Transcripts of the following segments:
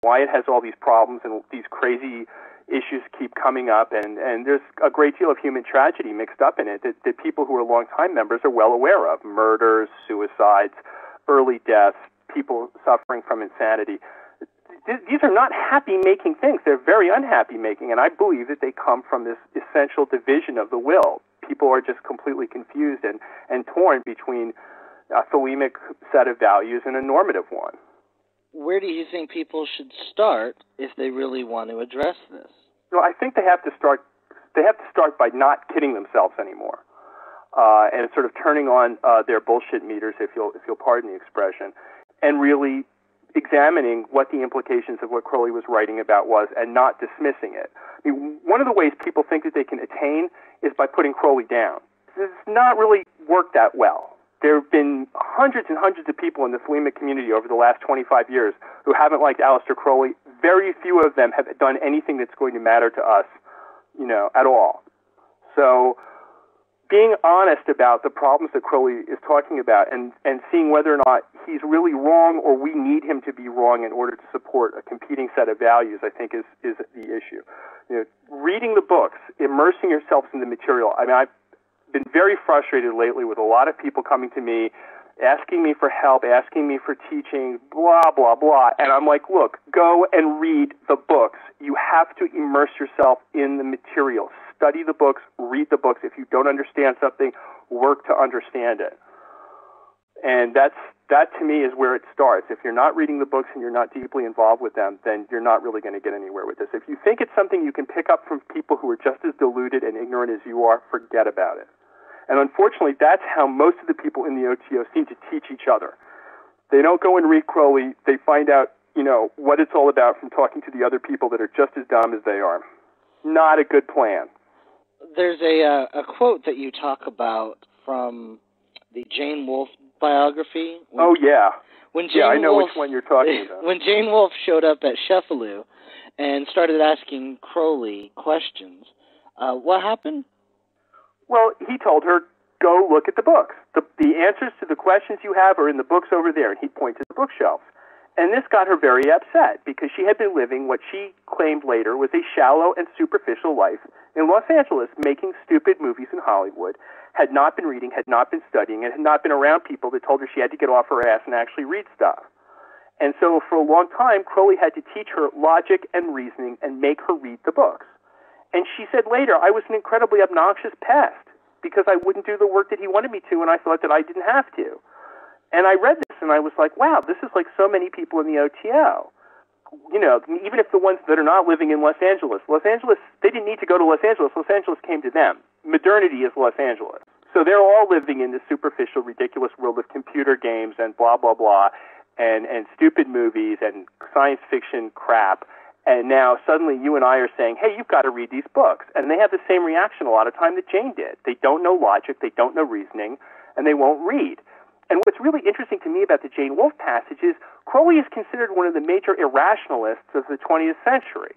why it has all these problems and these crazy issues keep coming up, and there's a great deal of human tragedy mixed up in it that people who are longtime members are well aware of: murders, suicides, early deaths, people suffering from insanity. These are not happy-making things. They're very unhappy-making, and I believe that they come from this essential division of the will. People are just completely confused and torn between a thelemic set of values and a normative one. Where do you think people should start if they really want to address this? Well, I think they have to start by not kidding themselves anymore, and sort of turning on their bullshit meters, if you'll pardon the expression, and really examining what the implications of what Crowley was writing about was, and not dismissing it. I mean, one of the ways people think that they can attain is by putting Crowley down. It's not really worked that well. There have been hundreds and hundreds of people in the Thelemic community over the last 25 years who haven't liked Aleister Crowley. Very few of them have done anything that's going to matter to us, at all. So being honest about the problems that Crowley is talking about and seeing whether or not he's really wrong or we need him to be wrong in order to support a competing set of values, I think is the issue. Reading the books, immersing yourselves in the material. I mean, I've been very frustrated lately with a lot of people coming to me, asking me for help, asking me for teaching, blah, blah, blah. And I'm like, look, go and read the books. You have to immerse yourself in the material. Study the books, read the books. If you don't understand something, work to understand it. And that to me is where it starts. If you're not reading the books and you're not deeply involved with them, then you're not really going to get anywhere with this. If you think it's something you can pick up from people who are just as deluded and ignorant as you are, forget about it. And unfortunately, that's how most of the people in the OTO seem to teach each other. They don't go and read Crowley. They find out, what it's all about from talking to the other people that are just as dumb as they are. Not a good plan. There's a quote that you talk about from the Jane Wolfe biography. I know which one you're talking about. When Jane Wolfe showed up at Sheffield and started asking Crowley questions, what happened? Well, he told her, go look at the books. The answers to the questions you have are in the books over there, and he'd point to the bookshelves. And this got her very upset because she had been living what she claimed later was a shallow and superficial life in Los Angeles, making stupid movies in Hollywood, had not been reading, had not been studying, and had not been around people that told her she had to get off her ass and actually read stuff. And so for a long time, Crowley had to teach her logic and reasoning and make her read the books. And she said later, I was an incredibly obnoxious pest because I wouldn't do the work that he wanted me to, and I thought that I didn't have to. And I read this, and I was like, wow, this is like so many people in the OTO. Even if the ones that are not living in Los Angeles, they didn't need to go to Los Angeles. Los Angeles came to them. Modernity is Los Angeles. So they're all living in this superficial, ridiculous world of computer games and blah, blah, blah, and stupid movies and science fiction crap. And now suddenly you and I are saying, hey, you've got to read these books. And they have the same reaction a lot of time that Jane did. They don't know logic, they don't know reasoning, and they won't read. And what's really interesting to me about the Jane Wolfe passage is Crowley is considered one of the major irrationalists of the 20th century.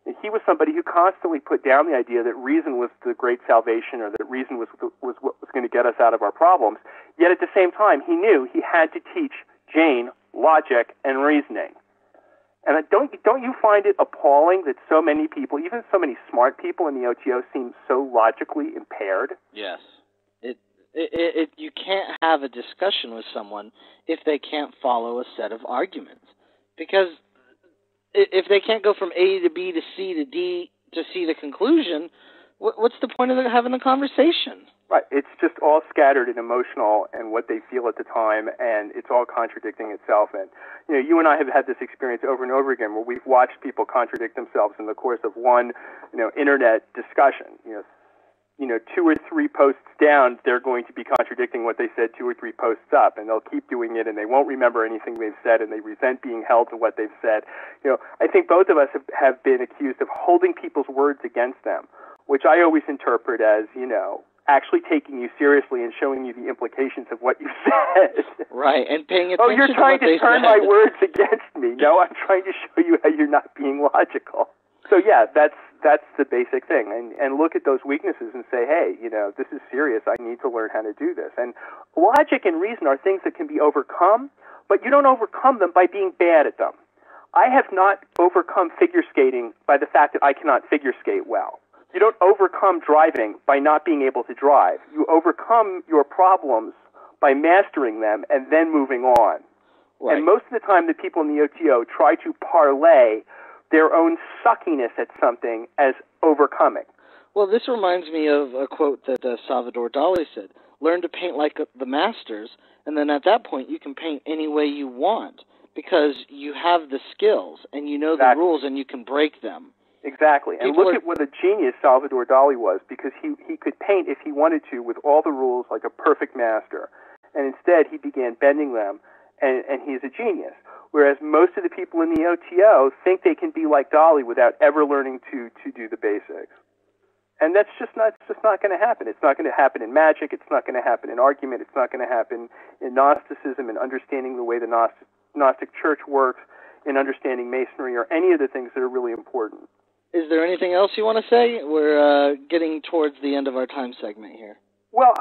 And he was somebody who constantly put down the idea that reason was the great salvation or that reason was what was going to get us out of our problems. Yet at the same time, he knew he had to teach Jane logic and reasoning. And don't you find it appalling that so many people, even so many smart people in the OTO, seem so logically impaired? Yes. You can't have a discussion with someone if they can't follow a set of arguments. Because if they can't go from A to B to C to D to see the conclusion, what's the point of having a conversation? Right. It's just all scattered and emotional and what they feel at the time, and it's all contradicting itself. And, you and I have had this experience over and over again where we've watched people contradict themselves in the course of one, internet discussion. 2 or 3 posts down, they're going to be contradicting what they said 2 or 3 posts up, and they'll keep doing it, and they won't remember anything they've said, and they resent being held to what they've said. I think both of us have been accused of holding people's words against them, which I always interpret as, actually taking you seriously and showing you the implications of what you said. Right, and paying attention to what they said. Oh, you're trying to turn my words against me. No, I'm trying to show you how you're not being logical. So yeah, that's the basic thing. And look at those weaknesses and say, hey, this is serious. I need to learn how to do this. And logic and reason are things that can be overcome, but you don't overcome them by being bad at them. I have not overcome figure skating by the fact that I cannot figure skate well. You don't overcome driving by not being able to drive. You overcome your problems by mastering them and then moving on. Right. And most of the time, the people in the OTO try to parlay their own suckiness at something as overcoming. Well, this reminds me of a quote that Salvador Dali said, learn to paint like the masters, and then at that point you can paint any way you want because you have the skills and you know the rules and you can break them. Exactly. And look at what a genius Salvador Dali was, because he could paint if he wanted to with all the rules like a perfect master. And instead he began bending them, and he's a genius. Whereas most of the people in the OTO think they can be like Dali without ever learning to do the basics. And that's just not going to happen. It's not going to happen in magic. It's not going to happen in argument. It's not going to happen in Gnosticism and understanding the way the Gnostic Church works, in understanding Masonry, or any of the things that are really important. Is there anything else you want to say? We're getting towards the end of our time segment here. Well,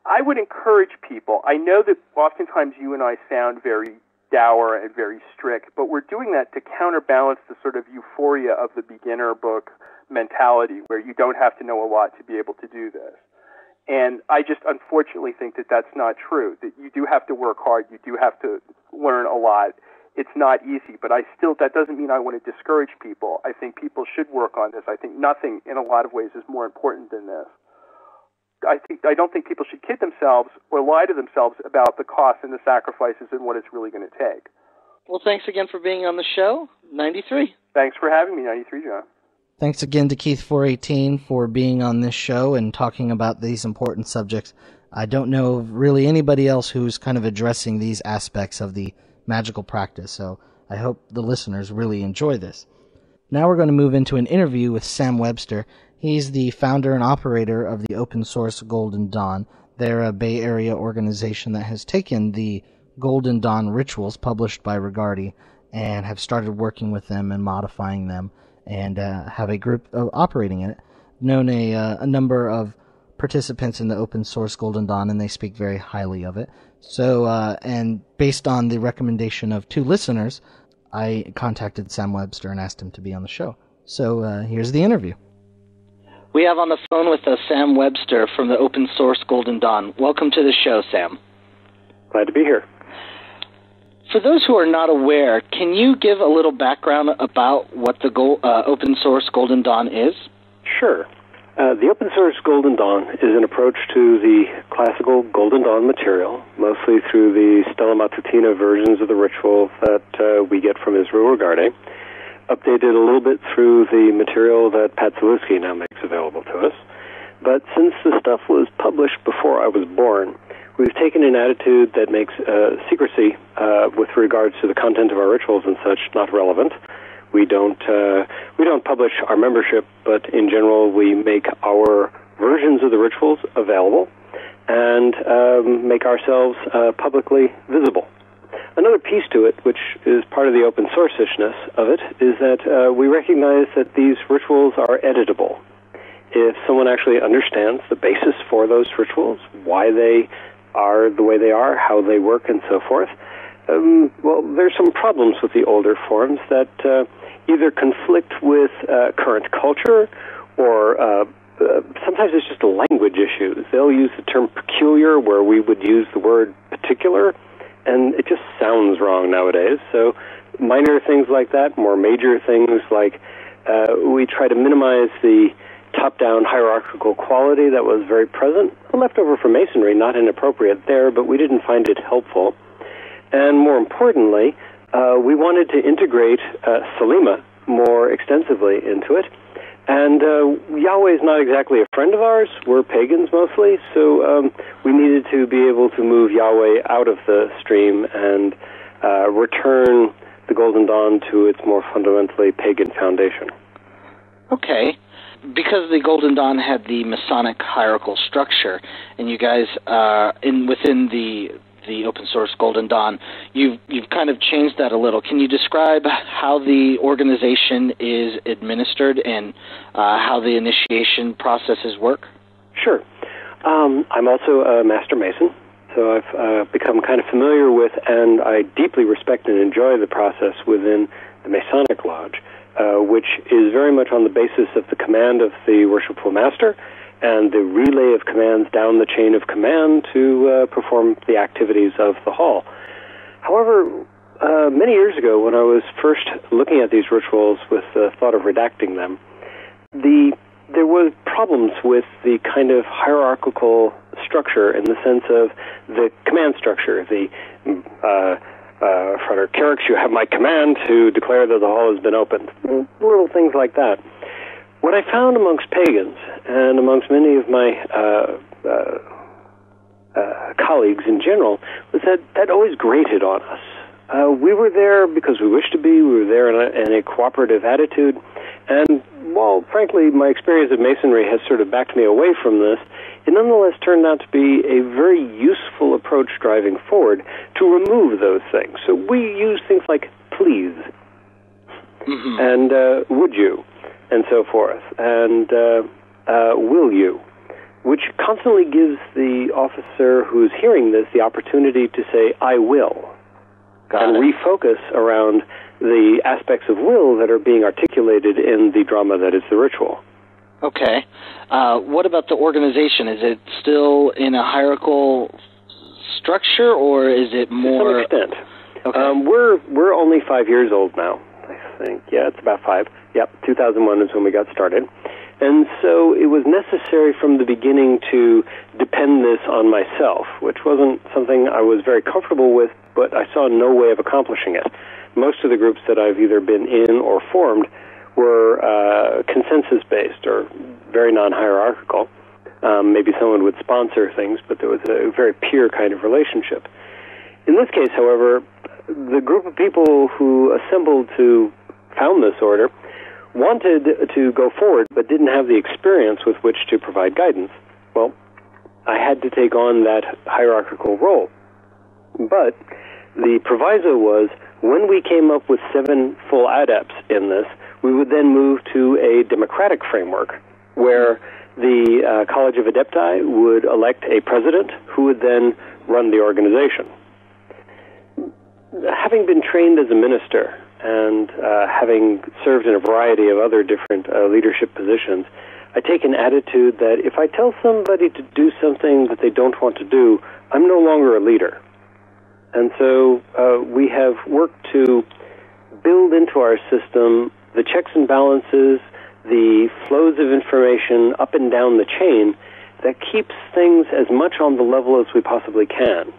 I would encourage people. I know that oftentimes you and I sound very dour and very strict, but we're doing that to counterbalance the sort of euphoria of the beginner book mentality where you don't have to know a lot to be able to do this. And I just unfortunately think that that's not true, that you do have to work hard, you do have to learn a lot. It's not easy, but that doesn't mean I want to discourage people. I think people should work on this. I think nothing in a lot of ways is more important than this. I don't think people should kid themselves or lie to themselves about the costs and the sacrifices and what it's really going to take. Well, thanks again for being on the show. 93. Thanks for having me, 93, John. Thanks again to Keith 418 for being on this show and talking about these important subjects. I don't know of really anybody else who's kind of addressing these aspects of the magical practice, so I hope the listeners really enjoy this. Now we're going to move into an interview with Sam Webster. He's the founder and operator of the open source Golden Dawn. They're a Bay Area organization that has taken the Golden Dawn rituals published by Rigardi and have started working with them and modifying them, and have a group operating in it, known a number of participants in the open source Golden Dawn, and they speak very highly of it. So, and based on the recommendation of 2 listeners, I contacted Sam Webster and asked him to be on the show. So here's the interview. We have on the phone with us Sam Webster from the open source Golden Dawn. Welcome to the show, Sam. Glad to be here. For those who are not aware, can you give a little background about what the open source Golden Dawn is? Sure. The open source Golden Dawn is an approach to the classical Golden Dawn material, mostly through the Stella Matutina versions of the ritual that we get from Israel Rigardi, updated a little bit through the material that Pat Zalewski now makes available to us. But since the stuff was published before I was born, we've taken an attitude that makes secrecy with regards to the content of our rituals and such not relevant. We don't publish our membership, but in general we make our versions of the rituals available and make ourselves publicly visible. Another piece to it, which is part of the open source-ishness of it, is that we recognize that these rituals are editable. If someone actually understands the basis for those rituals, why they are the way they are, how they work, and so forth, well, there's some problems with the older forms that either conflict with current culture, or sometimes it's just a language issue. They'll use the term peculiar where we would use the word particular, and it just sounds wrong nowadays. So minor things like that, more major things like we try to minimize the top-down hierarchical quality that was very present, left over from Masonry, not inappropriate there, but we didn't find it helpful. And more importantly, we wanted to integrate Thelema more extensively into it. And Yahweh is not exactly a friend of ours. We're pagans mostly, so we needed to be able to move Yahweh out of the stream and return the Golden Dawn to its more fundamentally pagan foundation. Okay. Because the Golden Dawn had the Masonic hierarchical structure, and you guys, within the open source Golden Dawn, you've kind of changed that a little. Can you describe how the organization is administered and how the initiation processes work? Sure. I'm also a Master Mason, So I've become kind of familiar with, and I deeply respect and enjoy the process within the Masonic Lodge, which is very much on the basis of the command of the Worshipful Master and the relay of commands down the chain of command to perform the activities of the hall. However, many years ago, when I was first looking at these rituals with the thought of redacting them, there was problems with the kind of hierarchical structure in the sense of the command structure. Frater Carrick, you have my command to declare that the hall has been opened. Little things like that. What I found amongst pagans and amongst many of my colleagues in general was that always grated on us. We were there because we wished to be. We were there in a cooperative attitude. And while, frankly, my experience of Masonry has sort of backed me away from this, it nonetheless turned out to be a very useful approach driving forward to remove those things. So we use things like please, and would you, and so forth, and will you, which constantly gives the officer who's hearing this the opportunity to say, I will, and refocus around the aspects of will that are being articulated in the drama that is the ritual. Okay. What about the organization? Is it still in a hierarchical structure, or is it more... To some extent. Okay. We're only 5 years old now, I think. Yeah, it's about 5. Yep, 2001 is when we got started. And so it was necessary from the beginning to depend this on myself, which wasn't something I was very comfortable with, but I saw no way of accomplishing it. Most of the groups that I've either been in or formed were consensus-based or very non-hierarchical. Maybe someone would sponsor things, but there was a very pure kind of relationship. In this case, however, the group of people who assembled to found this order wanted to go forward but didn't have the experience with which to provide guidance. Well, I had to take on that hierarchical role. But the proviso was, when we came up with 7 full adepts in this, we would then move to a democratic framework where the College of Adepti would elect a president who would then run the organization. Having been trained as a minister and having served in a variety of other different leadership positions, I take an attitude that if I tell somebody to do something that they don't want to do, I'm no longer a leader. And so we have worked to build into our system the checks and balances, the flows of information up and down the chain that keeps things as much on the level as we possibly can.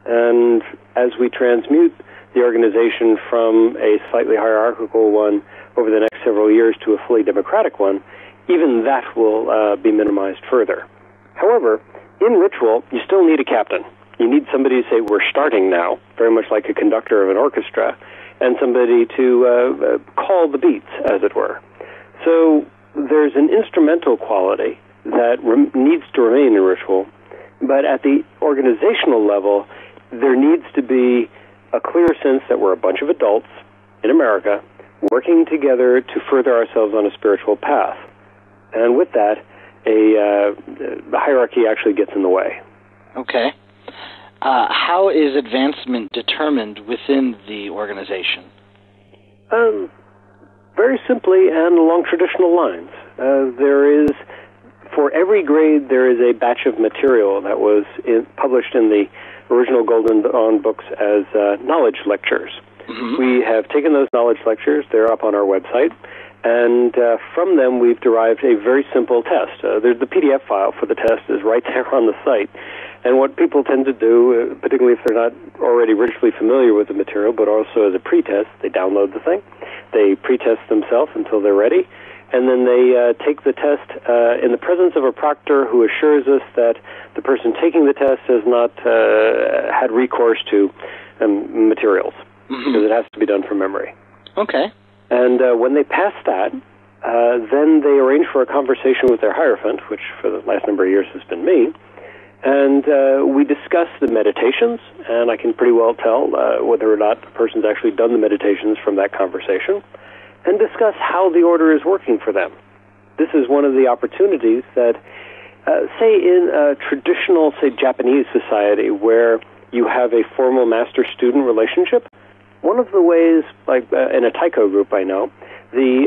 And as we transmute the organization from a slightly hierarchical one over the next several years to a fully democratic one, even that will be minimized further. However, in ritual, you still need a captain. You need somebody to say, we're starting now, very much like a conductor of an orchestra, and somebody to call the beats, as it were. So there's an instrumental quality that needs to remain in ritual, but at the organizational level, there needs to be a clear sense that we're a bunch of adults in America working together to further ourselves on a spiritual path. And with that, the hierarchy actually gets in the way. Okay. How is advancement determined within the organization? Very simply and along traditional lines. There is, for every grade, there is a batch of material that was published in the original Golden Dawn books as knowledge lectures. Mm-hmm. We have taken those knowledge lectures, they're up on our website, and from them we've derived a very simple test. There's the PDF file for the test is right there on the site. And what people tend to do, particularly if they're not already richly familiar with the material, but also as a pretest, they download the thing, they pretest themselves until they're ready, and then they take the test in the presence of a proctor who assures us that the person taking the test has not had recourse to materials, because it has to be done from memory. Okay. And when they pass that, then they arrange for a conversation with their Hierophant, which for the last number of years has been me, and we discuss the meditations, and I can pretty well tell whether or not the person's actually done the meditations from that conversation, and discuss how the order is working for them. This is one of the opportunities that say in a traditional, say, Japanese society where you have a formal master-student relationship, one of the ways, like in a taiko group I know, the